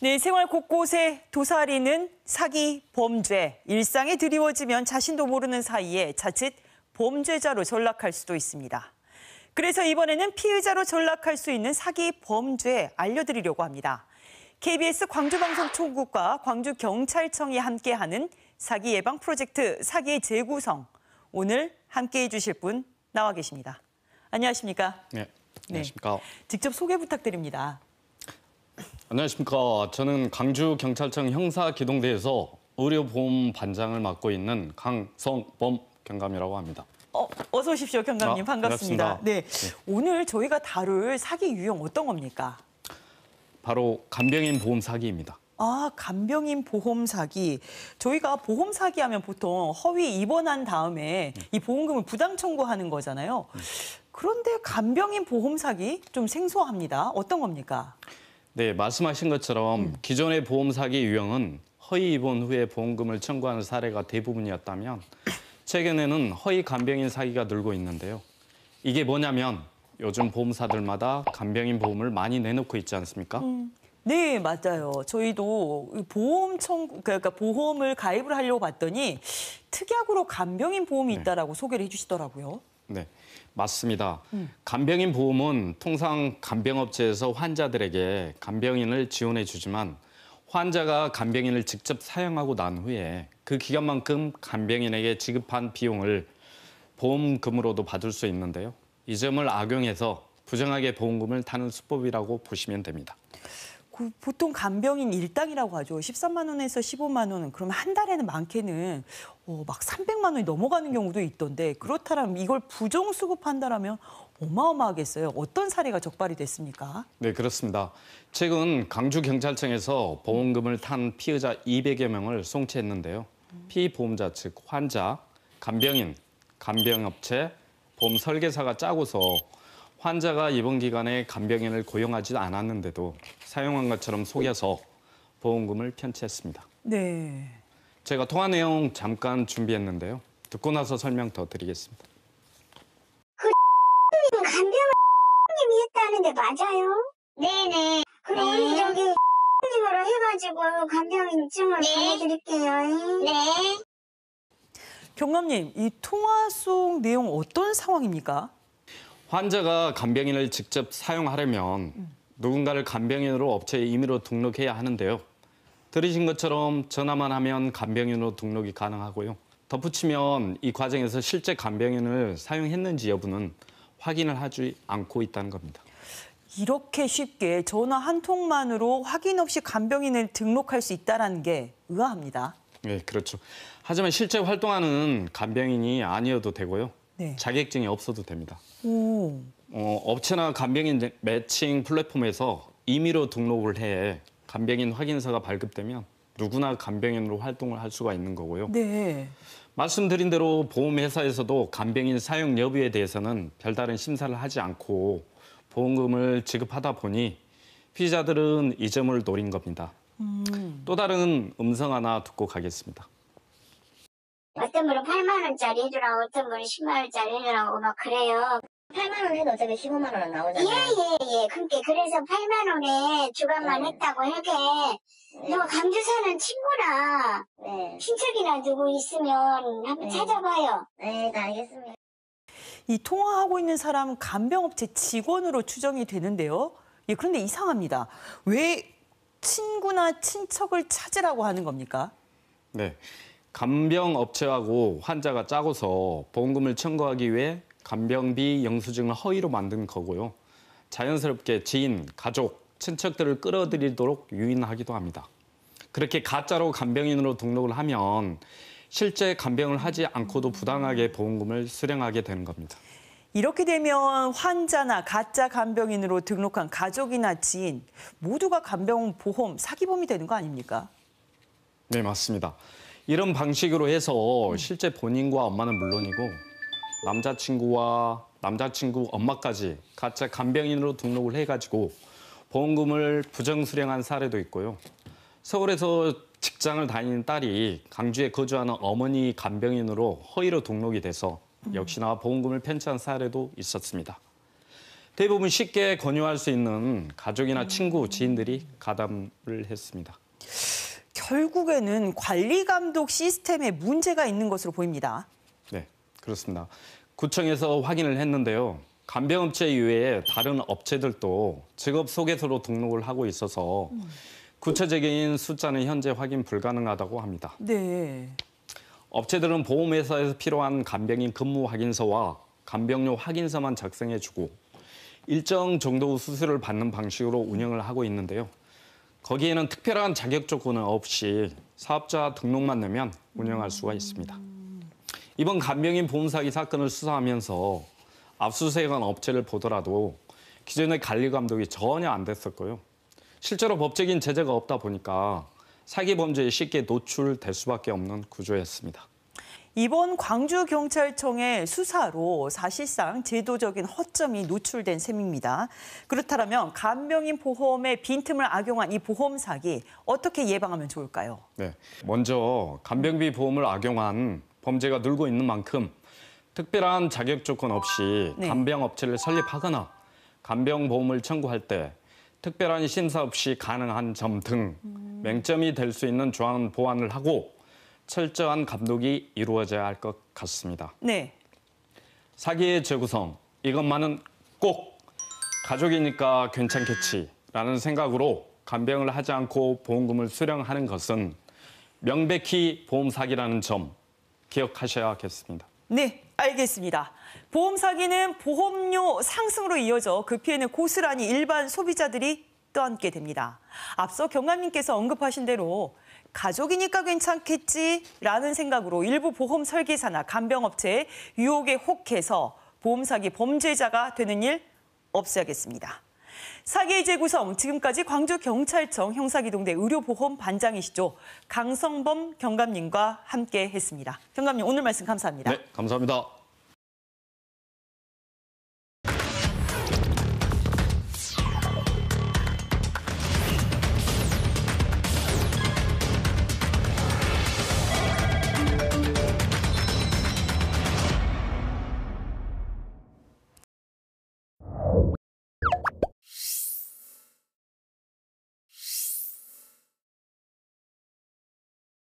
네, 생활 곳곳에 도사리는 사기, 범죄. 일상에 드리워지면 자신도 모르는 사이에 자칫 범죄자로 전락할 수도 있습니다. 그래서 이번에는 피의자로 전락할 수 있는 사기, 범죄 알려드리려고 합니다. KBS 광주방송총국과 광주경찰청이 함께하는 사기 예방 프로젝트 사기의 재구성. 오늘 함께해 주실 분 나와 계십니다. 안녕하십니까? 네, 안녕하십니까? 네, 직접 소개 부탁드립니다. 안녕하십니까. 저는 광주경찰청 형사기동대에서 의료보험 반장을 맡고 있는 강성범 경감이라고 합니다. 어서 오십시오, 경감님. 반갑습니다. 네, 오늘 저희가 다룰 사기 유형 어떤 겁니까? 바로 간병인 보험 사기입니다. 아, 간병인 보험 사기. 저희가 보험 사기하면 보통 허위 입원한 다음에 이 보험금을 부당 청구하는 거잖아요. 그런데 간병인 보험 사기 좀 생소합니다. 어떤 겁니까? 네, 말씀하신 것처럼 기존의 보험 사기 유형은 허위 입원 후에 보험금을 청구하는 사례가 대부분이었다면 최근에는 허위 간병인 사기가 늘고 있는데요. 이게 뭐냐면 요즘 보험사들마다 간병인 보험을 많이 내놓고 있지 않습니까? 네, 맞아요. 저희도 보험 그러니까 보험을 가입을 하려고 봤더니 특약으로 간병인 보험이 있다라고 소개를 해주시더라고요. 네, 맞습니다. 간병인 보험은 통상 간병업체에서 환자들에게 간병인을 지원해 주지만 환자가 간병인을 직접 사용하고 난 후에 그 기간만큼 간병인에게 지급한 비용을 보험금으로도 받을 수 있는데요. 이 점을 악용해서 부정하게 보험금을 타는 수법이라고 보시면 됩니다. 보통 간병인 일당이라고 하죠. 13만 원에서 15만 원은 그러면 한 달에는 많게는 막 300만 원이 넘어가는 경우도 있던데 그렇다면 이걸 부정 수급한다라면 어마어마하겠어요. 어떤 사례가 적발이 됐습니까? 네, 그렇습니다. 최근 광주경찰청에서 보험금을 탄 피의자 200여 명을 송치했는데요. 피보험자 즉 환자, 간병인, 간병업체, 보험 설계사가 짜고서 환자가 입원 기간에 간병인을 고용하지 않았는데도 사용한 것처럼 속여서 보험금을 편취했습니다. 네. 제가 통화 내용 잠깐 준비했는데요. 듣고 나서 설명 더 드리겠습니다. 그 간병을 님이 했다는데 맞아요? 네네. 그럼 우리 저기 님으로 해가지고 간병인증을 보내드릴게요. 네. 경감님, 이 통화 속 내용 어떤 상황입니까? 환자가 간병인을 직접 사용하려면 누군가를 간병인으로 업체에 임의로 등록해야 하는데요. 들으신 것처럼 전화만 하면 간병인으로 등록이 가능하고요. 덧붙이면 이 과정에서 실제 간병인을 사용했는지 여부는 확인을 하지 않고 있다는 겁니다. 이렇게 쉽게 전화 한 통만으로 확인 없이 간병인을 등록할 수 있다는 게 의아합니다. 네, 그렇죠. 하지만 실제 활동하는 간병인이 아니어도 되고요. 네. 자격증이 없어도 됩니다. 오. 업체나 간병인 매칭 플랫폼에서 임의로 등록을 해 간병인 확인서가 발급되면 누구나 간병인으로 활동을 할 수가 있는 거고요. 네. 말씀드린 대로 보험회사에서도 간병인 사용 여부에 대해서는 별다른 심사를 하지 않고 보험금을 지급하다 보니 피의자들은 이 점을 노린 겁니다. 또 다른 음성 하나 듣고 가겠습니다. 어떤 분은 8만 원짜리 해주라고 어떤 분은 10만 원짜리 해주라고 막 그래요. 8만 원 해도 어차피 15만 원은 나오잖아요. 예. 그래서 8만 원에 주간만 했다고 하게 누가 광주 사는 친구나 친척이나 누구 있으면 한번 찾아봐요. 네, 알겠습니다. 이 통화하고 있는 사람은 간병업체 직원으로 추정이 되는데요. 예, 그런데 이상합니다. 왜 친구나 친척을 찾으라고 하는 겁니까? 네, 간병업체하고 환자가 짜고서 보험금을 청구하기 위해 간병비 영수증을 허위로 만든 거고요. 자연스럽게 지인, 가족, 친척들을 끌어들이도록 유인하기도 합니다. 그렇게 가짜로 간병인으로 등록을 하면 실제 간병을 하지 않고도 부당하게 보험금을 수령하게 되는 겁니다. 이렇게 되면 환자나 가짜 간병인으로 등록한 가족이나 지인 모두가 간병보험 사기범이 되는 거 아닙니까? 네, 맞습니다. 이런 방식으로 해서 실제 본인과 엄마는 물론이고 남자친구와 남자친구 엄마까지 가짜 간병인으로 등록을 해가지고 보험금을 부정수령한 사례도 있고요. 서울에서 직장을 다니는 딸이 강주에 거주하는 어머니 간병인으로 허위로 등록이 돼서 역시나 보험금을 편취한 사례도 있었습니다. 대부분 쉽게 권유할 수 있는 가족이나 친구, 지인들이 가담을 했습니다. 결국에는 관리 감독 시스템에 문제가 있는 것으로 보입니다. 네, 그렇습니다. 구청에서 확인을 했는데요. 간병업체 이외에 다른 업체들도 직업 소개서로 등록을 하고 있어서 구체적인 숫자는 현재 확인 불가능하다고 합니다. 네. 업체들은 보험회사에서 필요한 간병인 근무 확인서와 간병료 확인서만 작성해주고 일정 정도 수수료를 받는 방식으로 운영을 하고 있는데요. 거기에는 특별한 자격 조건은 없이 사업자 등록만 내면 운영할 수가 있습니다. 이번 간병인 보험 사기 사건을 수사하면서 압수수색한 업체를 보더라도 기존의 관리 감독이 전혀 안 됐었고요. 실제로 법적인 제재가 없다 보니까 사기 범죄에 쉽게 노출될 수밖에 없는 구조였습니다. 이번 광주경찰청의 수사로 사실상 제도적인 허점이 노출된 셈입니다. 그렇다면 간병인 보험의 빈틈을 악용한 이 보험 사기 어떻게 예방하면 좋을까요? 네, 먼저 간병비 보험을 악용한 범죄가 늘고 있는 만큼 특별한 자격 조건 없이 네. 간병업체를 설립하거나 간병보험을 청구할 때 특별한 심사 없이 가능한 점 등 맹점이 될 수 있는 조항 보완을 하고 철저한 감독이 이루어져야 할 것 같습니다. 네. 사기의 재구성, 이것만은 꼭 가족이니까 괜찮겠지라는 생각으로 간병을 하지 않고 보험금을 수령하는 것은 명백히 보험 사기라는 점 기억하셔야겠습니다. 네, 알겠습니다. 보험 사기는 보험료 상승으로 이어져 그 피해는 고스란히 일반 소비자들이 떠안게 됩니다. 앞서 경감님께서 언급하신 대로 가족이니까 괜찮겠지라는 생각으로 일부 보험 설계사나 간병업체의 유혹에 혹해서 보험 사기 범죄자가 되는 일 없어야겠습니다. 사기의 재구성, 지금까지 광주경찰청 형사기동대 의료보험 반장이시죠. 강성범 경감님과 함께했습니다. 경감님, 오늘 말씀 감사합니다. 네, 감사합니다.